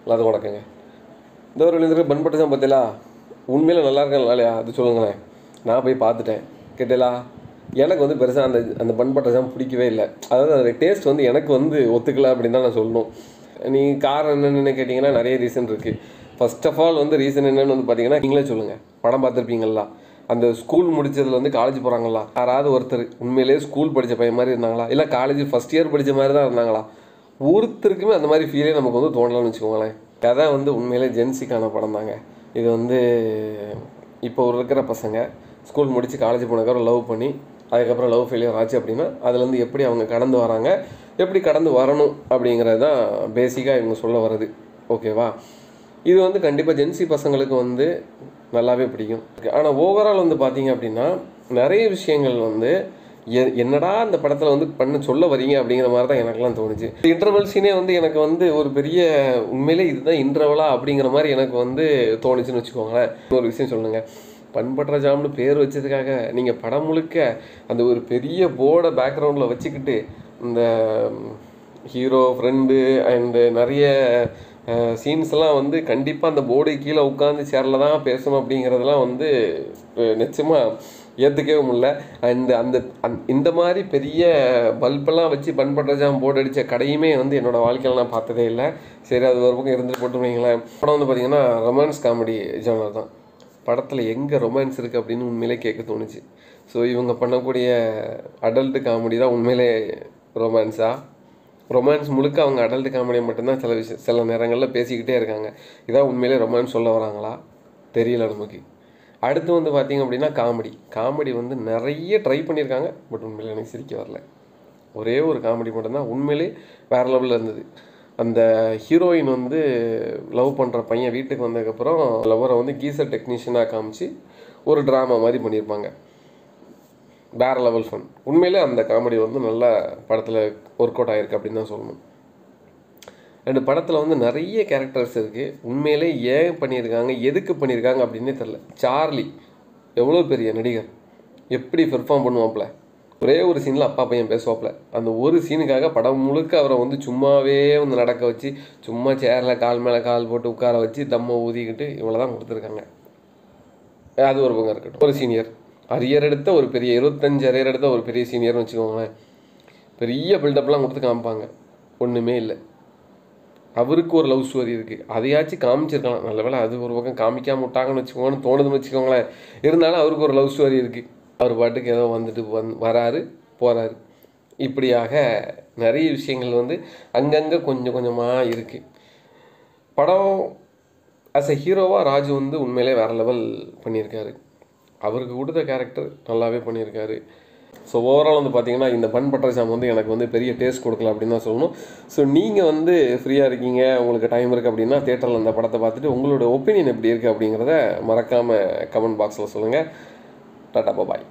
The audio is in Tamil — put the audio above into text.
எல்லாத்துக்கும் வணக்கங்க. இந்த ஒரு எழுந்திருக்க பன் பட்டர் ஜாம் பார்த்தீங்களா, உண்மையில் நல்லா இருக்கேன் இல்லையா அது சொல்லுங்களேன். நான் போய் பார்த்துட்டேன் கேட்டீங்களா. எனக்கு வந்து பெருசாக அந்த அந்த பன் பட்டர் ஜாம் பிடிக்கவே இல்லை. அதாவது அதோடய டேஸ்ட் வந்து எனக்கு வந்து ஒத்துக்கலை அப்படின்னு தான் நான் சொல்லணும். நீ காரணம் என்னென்னு கேட்டிங்கன்னா நிறைய ரீசன் இருக்குது. ஃபர்ஸ்ட் ஆஃப் ஆல் வந்து ரீசன் என்னென்னு வந்து பார்த்தீங்கன்னா நீங்களே சொல்லுங்கள். படம் பார்த்துருப்பீங்களா, அந்த ஸ்கூல் முடிச்சதில் வந்து காலேஜ் போகிறாங்களா, யாராவது ஒருத்தர் உண்மையிலேயே ஸ்கூல் படித்த பையன் மாதிரி இருந்தாங்களா, இல்லை காலேஜ் ஃபஸ்ட் இயர் படித்த மாதிரி தான் இருந்தாங்களா? ஒருத்தருக்குமே அந்த மாதிரி ஃபீலே நமக்கு வந்து தோணலாம்னு வச்சுக்கோங்களேன். கதை வந்து உண்மையிலே ஜென்சிக்கான படம் தாங்க. இது வந்து இப்போ இருக்கிற பசங்க ஸ்கூல் முடித்து காலேஜ் போனதுக்கப்புறம் லவ் பண்ணி அதுக்கப்புறம் லவ் ஃபெயிலியர் ஆச்சு அப்படின்னா அதுலேருந்து எப்படி அவங்க கடந்து வராங்க, எப்படி கடந்து வரணும் அப்படிங்கிறது தான் பேசிக்காக இவங்க சொல்ல வருது. ஓகேவா? இது வந்து கண்டிப்பாக ஜென்சி பசங்களுக்கு வந்து நல்லாவே பிடிக்கும். ஆனால் ஓவரால் வந்து பார்த்தீங்க அப்படின்னா நிறைய விஷயங்கள் வந்து என்னடா அந்த படத்தில் வந்து பண்ண சொல்ல வரீங்க அப்படிங்கிற மாதிரி தான் எனக்குலாம் தோணுச்சு. இன்டர்வல் சீனே வந்து எனக்கு வந்து ஒரு பெரிய உண்மையிலே இதுதான் இன்டர்வலா அப்படிங்கிற மாதிரி எனக்கு வந்து தோணுச்சுன்னு வச்சுக்கோங்களேன். ஒரு விஷயம் சொல்லுங்க, பன் பட்டர் ஜாம்னு பேர் வச்சதுக்காக நீங்கள் படம் முழுக்க அந்த ஒரு பெரிய போர்டை பேக்ரவுண்டில் வச்சுக்கிட்டு இந்த ஹீரோ ஃப்ரெண்டு அண்டு நிறைய சீன்ஸ்லாம் வந்து கண்டிப்பாக அந்த போர்டு கீழே உட்காந்து சேரில் தான் பேசணும் அப்படிங்கிறதெல்லாம் வந்து நிச்சயமாக ஏற்றுக்கவே முடியல. இந்த மாதிரி பெரிய பல்பெல்லாம் வச்சு பன் பட்டர் ஜாம் போர்டு அடித்த கடையுமே வந்து என்னோடய வாழ்க்கையில் நான் பார்த்ததே இல்லை. சரி, அது ஒரு பக்கம் இருந்துட்டு போட்டு வைங்களேன். படம் வந்து பார்த்திங்கன்னா ரொமான்ஸ் காமெடி ஜானர் தான். படத்தில் எங்கே ரொமான்ஸ் இருக்குது அப்படின்னு உண்மையிலே கேட்க தோணுச்சு. ஸோ இவங்க பண்ணக்கூடிய அடல்ட்டு காமெடி தான் உண்மையிலே ரொமான்ஸ் முழுக்க அவங்க அடல்ட் காமெடியை மட்டும்தான் சில நேரங்களில் பேசிக்கிட்டே இருக்காங்க. இதான் உண்மையிலே ரொமான்ஸ் சொல்ல வராங்களா தெரியல நமக்கு. அடுத்து வந்து பார்த்திங்க அப்படின்னா காமெடி வந்து நிறைய ட்ரை பண்ணியிருக்காங்க. பட் உண்மையிலே எனக்கு சிரிக்க வரல. ஒரே ஒரு காமெடி மட்டும்தான் உண்மையிலே வேறு லெவலில் இருந்தது. அந்த ஹீரோயின் வந்து லவ் பண்ணுற பையன் வீட்டுக்கு வந்ததுக்கப்புறம் லவ்வரை வந்து கீசர் டெக்னீஷியனாக காமிச்சு ஒரு ட்ராமா மாதிரி பண்ணியிருப்பாங்க. வேறு லெவல் ஃபன். உண்மையிலே அந்த காமெடி வந்து நல்லா படத்தில் ஒர்க் அவுட் ஆகிருக்கு அப்படின்னு தான் சொல்லணும். ரெண்டு படத்தில் வந்து நிறைய கேரக்டர்ஸ் இருக்குது. உண்மையிலே ஏன் பண்ணியிருக்காங்க, எதுக்கு பண்ணியிருக்காங்க அப்படின்னே தெரில. சார்லி எவ்வளோ பெரிய நடிகர், எப்படி பெர்ஃபார்ம் பண்ணுவாப்புல. ஒரே ஒரு சீனில் அப்பா பையன் பேசுவாப்புல. அந்த ஒரு சீனுக்காக படம் முழுக்க அவரை வந்து சும்மாவே வந்து நடக்க வச்சு சும்மா சேரில் கால் மேலே கால் போட்டு உட்கார வச்சு தம்மை ஊதிக்கிட்டு இவ்வளோ தான் கொடுத்துருக்காங்க. அது ஒரு பக்கம் இருக்கட்டும். ஒரு சீனியர் அரியர் எடுத்த ஒரு பெரிய 25 அரியர் எடுத்த ஒரு பெரிய சீனியர்னு வச்சுக்கோங்களேன். பெரிய பில்டப்லாம் கொடுத்து காமிப்பாங்க. ஒன்றுமே இல்லை. அவருக்கு ஒரு லவ் ஸ்டோரி இருக்குது, அதையாச்சும் காமிச்சிருக்கலாம். நல்ல வேளை அது ஒரு பக்கம் காமிக்காம விட்டாங்கன்னு வச்சுக்கோங்கன்னு தோணுதுன்னு வச்சுக்கோங்களேன். இருந்தாலும் அவருக்கு ஒரு லவ் ஸ்டோரி இருக்குது. அவர் பாட்டுக்கு ஏதோ வந்துட்டு வராரு போகிறாரு. இப்படியாக நிறைய விஷயங்கள் வந்து அங்கங்கே கொஞ்சம் கொஞ்சமாக இருக்குது. படம் ஆஸ் எ ஹீரோவாக ராஜு வந்து உண்மையிலே வேறு லெவல் பண்ணியிருக்காரு. அவருக்கு கொடுத்த கேரக்டர் நல்லாவே பண்ணியிருக்காரு. ஸோ ஓவரால் வந்து பார்த்திங்கன்னா இந்த பன் பட்டர் ஜாம் வந்து எனக்கு வந்து பெரிய டேஸ்ட் கொடுக்கல அப்படின்னு தான் சொல்லணும். ஸோ நீங்கள் வந்து ஃப்ரீயாக இருக்கீங்க, உங்களுக்கு டைம் இருக்குது அப்படின்னா தியேட்டரில் அந்த படத்தை பார்த்துட்டு உங்களோட ஒப்பீனியன் எப்படி இருக்குது அப்படிங்கிறத மறக்காமல் கமெண்ட் பாக்ஸில் சொல்லுங்கள். டாடா பாய்.